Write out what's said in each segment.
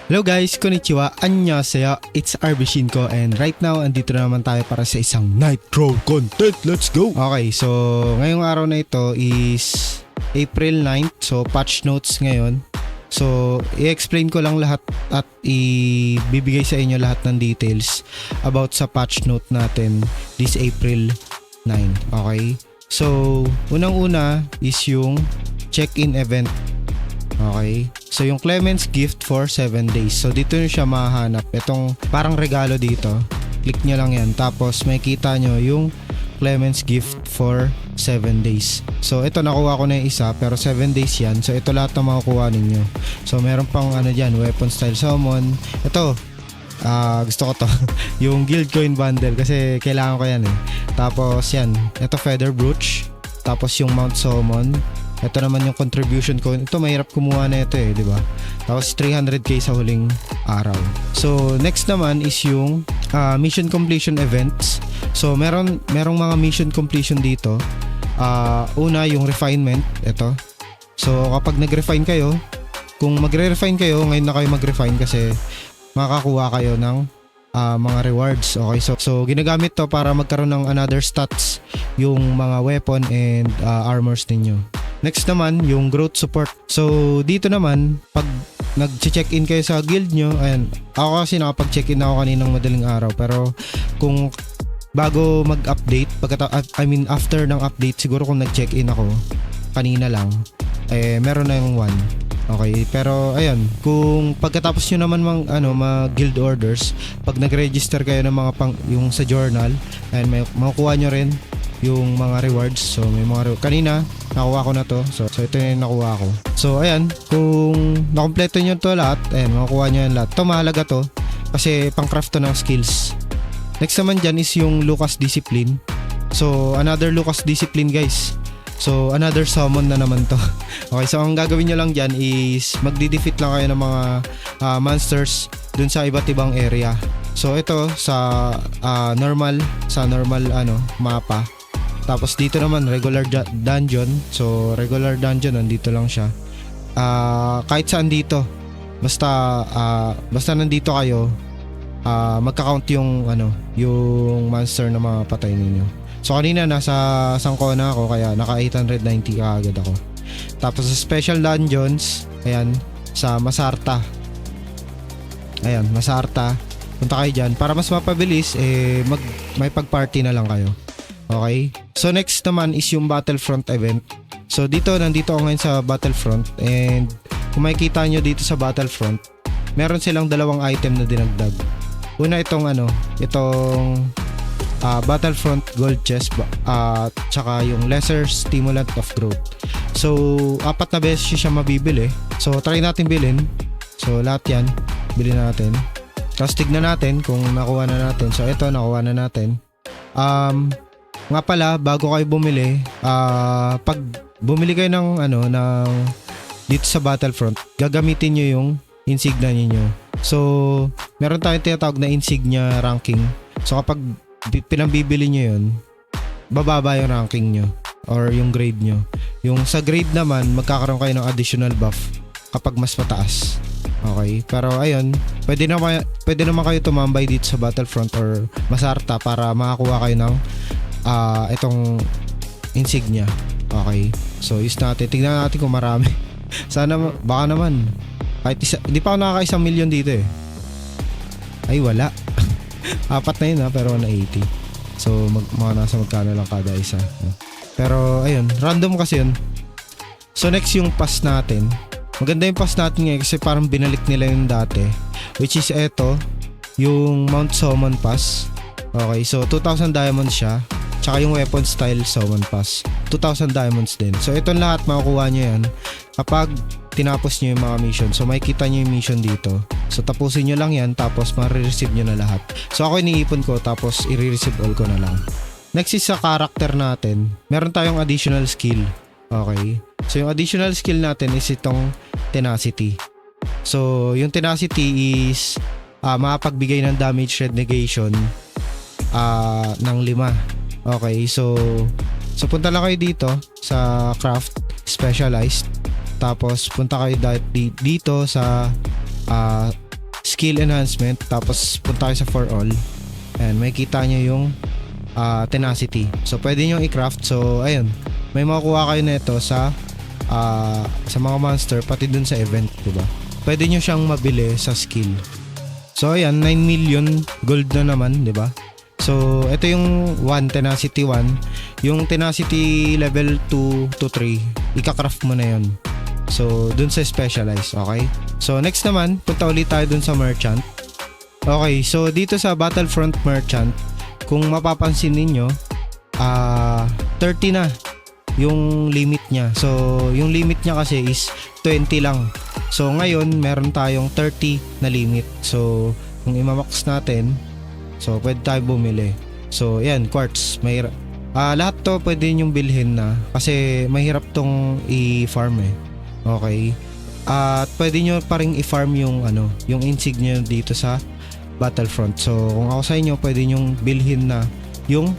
Hello guys, konnichiwa, annyeonghaseyo, it's RB Shinko and right now andito na naman tayo para sa isang Nitro content. Let's go! Okay, so ngayong araw na ito is April 9th, so patch notes ngayon. So i-explain ko lang lahat at ibibigay sa inyo lahat ng details about sa patch note natin this April 9, okay? So unang-una is yung check-in event. Okay. So yung Clement's gift for 7 days. So dito nyo siya mahanap. Itong parang regalo dito. Click nyo lang yan. Tapos makikita nyo yung Clement's gift for 7 days. So ito nakuha ko na yung isa pero 7 days yan. So ito lahat na makukuha ninyo. So meron pang ano dyan, weapon style summon. Ito, gusto ko to. Yung guild coin bundle kasi kailangan ko yan eh. Tapos yan, ito feather brooch. Tapos yung mount summon. Ito naman yung contribution ko. Ito mahirap kumuha na ito eh, di ba? Tapos 300k sa huling araw. So next naman is yung mission completion events. So merong mga mission completion dito. Una yung refinement, ito. So kapag nag-refine kayo, kung magre-refine kayo, ngayon na kayo mag-refine kasi makakuha kayo ng mga rewards. Okay, so ginagamit to para magkaroon ng another stats yung mga weapon and armors ninyo. Next naman, yung growth support. So, dito naman, pag nag-check-in kayo sa guild nyo, ayan, ako kasi nakapag-check-in ako kaninang madaling araw. Pero, kung bago mag-update, after ng update, siguro kung nag-check-in ako, kanina lang, meron na yung 1. Okay, pero, ayan, kung pagkatapos nyo naman mag-guild orders, pag nag-register kayo ng mga yung sa journal, ayan, makukuha nyo rin yung mga rewards. So may mga kanina nakuha ko na to. So ito yung nakuha ko. So ayan, kung nakompleto nyo to lahat, ayan, makukuha nyo yan lahat. Ito mahalaga to kasi pang craft to ng skills. Next naman dyan is yung Lucas Discipline. So another Lucas Discipline guys. So another summon na naman to. Okay, so ang gagawin nyo lang dyan is magdi-defeat lang kayo ng mga monsters dun sa iba't ibang area. So ito sa normal mapa. Tapos dito naman regular dungeon. So regular dungeon nandito lang siya. Kahit saan dito. Basta nandito kayo, magka-count yung yung monster na mga patay ninyo. So kanina nasa Sangkona ako kaya naka 890 kaagad ako. Tapos sa special dungeons, ayan, sa Masarta. Ayan, Masarta. Punta kayo dyan para mas mapabilis may pag-party na lang kayo. Okay? So next naman is yung Battlefront event. So nandito ako ngayon sa Battlefront and kung makikita nyo dito sa Battlefront, meron silang dalawang item na dinagdag. Una itong Battlefront Gold Chest tsaka yung Lesser Stimulant of Growth. So 4 na beses siya mabibili. So try natin bilhin. So lahat yan, bilhin natin. Tapos tignan natin kung nakuha na natin. So ito, nakuha na natin. Nga pala, bago kayo bumili, pag bumili kayo ng dito sa Battlefront, gagamitin nyo yung insignia niyo. So, meron tayong tinatawag na insignia ranking. So kapag pinambibili nyo yun, bababa yung ranking nyo or yung grade nyo. Yung sa grade naman, magkakaroon kayo ng additional buff kapag mas mataas. Okay, pero ayun, pwede naman kayo tumambay dito sa Battlefront or Masarta para makakuha kayo ng itong insignia. Okay, so use natin, tignan natin kung marami. Sana, baka naman kahit isa, hindi pa ako nakaka 1 million dito eh. Ay wala. 4 na yun pero na 80. So mga nasa magkano lang kada isa. Pero ayun, random kasi yun. So next yung pass natin. Maganda yung pass natin ngayon kasi parang binalik nila yung dati, which is eto, yung Mount Summon Pass. Okay, so 2,000 diamonds siya. Tsaka yung weapon style summon pass, 2,000 diamonds din. So itong lahat makukuha nyo yan kapag tinapos nyo yung mga mission. So makikita nyo yung mission dito. So tapusin nyo lang yan tapos ma-receive nyo na lahat. So ako iniipon ko tapos i-receive all ko na lang. Next is sa character natin. Meron tayong additional skill. Okay, so yung additional skill natin is itong Tenacity. So yung Tenacity is makapagbigay ng damage negation ng 5. Okay, so punta lang kayo dito sa craft specialized. Tapos punta kayo dito sa skill enhancement, tapos punta kayo sa for all. Ayan, may kita nyo yung tenacity. So pwede nyo i-craft. So ayun, may makukuha kayo nito sa mga monster, pati dun sa event, diba? Pwede nyo siyang mabili sa skill. So ayan, 9 million gold na naman, diba? So ito yung tenacity 1. Yung tenacity level 2 to 3, ika-craft mo na yun. So dun sa specialize, okay? So next naman, punta ulit tayo dun sa merchant. Okay, so dito sa Battlefront merchant, kung mapapansin ninyo, 30 na yung limit niya. So yung limit niya kasi is 20 lang. So ngayon meron tayong 30 na limit. So kung imamax natin, so pwede tayo bumili. So yan, quartz. Lahat to pwede nyong bilhin na kasi mahirap tong i-farm eh. Okay. At pwede nyo pa rin i-farm yung yung insignia dito sa Battlefront. So kung ako sa inyo, pwede nyong bilhin na yung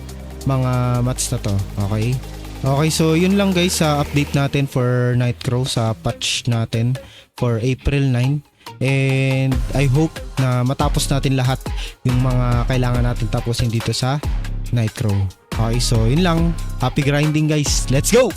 mga mats na to. Okay. Okay, so yun lang guys sa update natin for Nightcrow sa patch natin for April 9. And I hope na matapos natin lahat yung mga kailangan natin tapusin dito sa Nightcrow. Okay, so yun lang. Happy grinding guys. Let's go!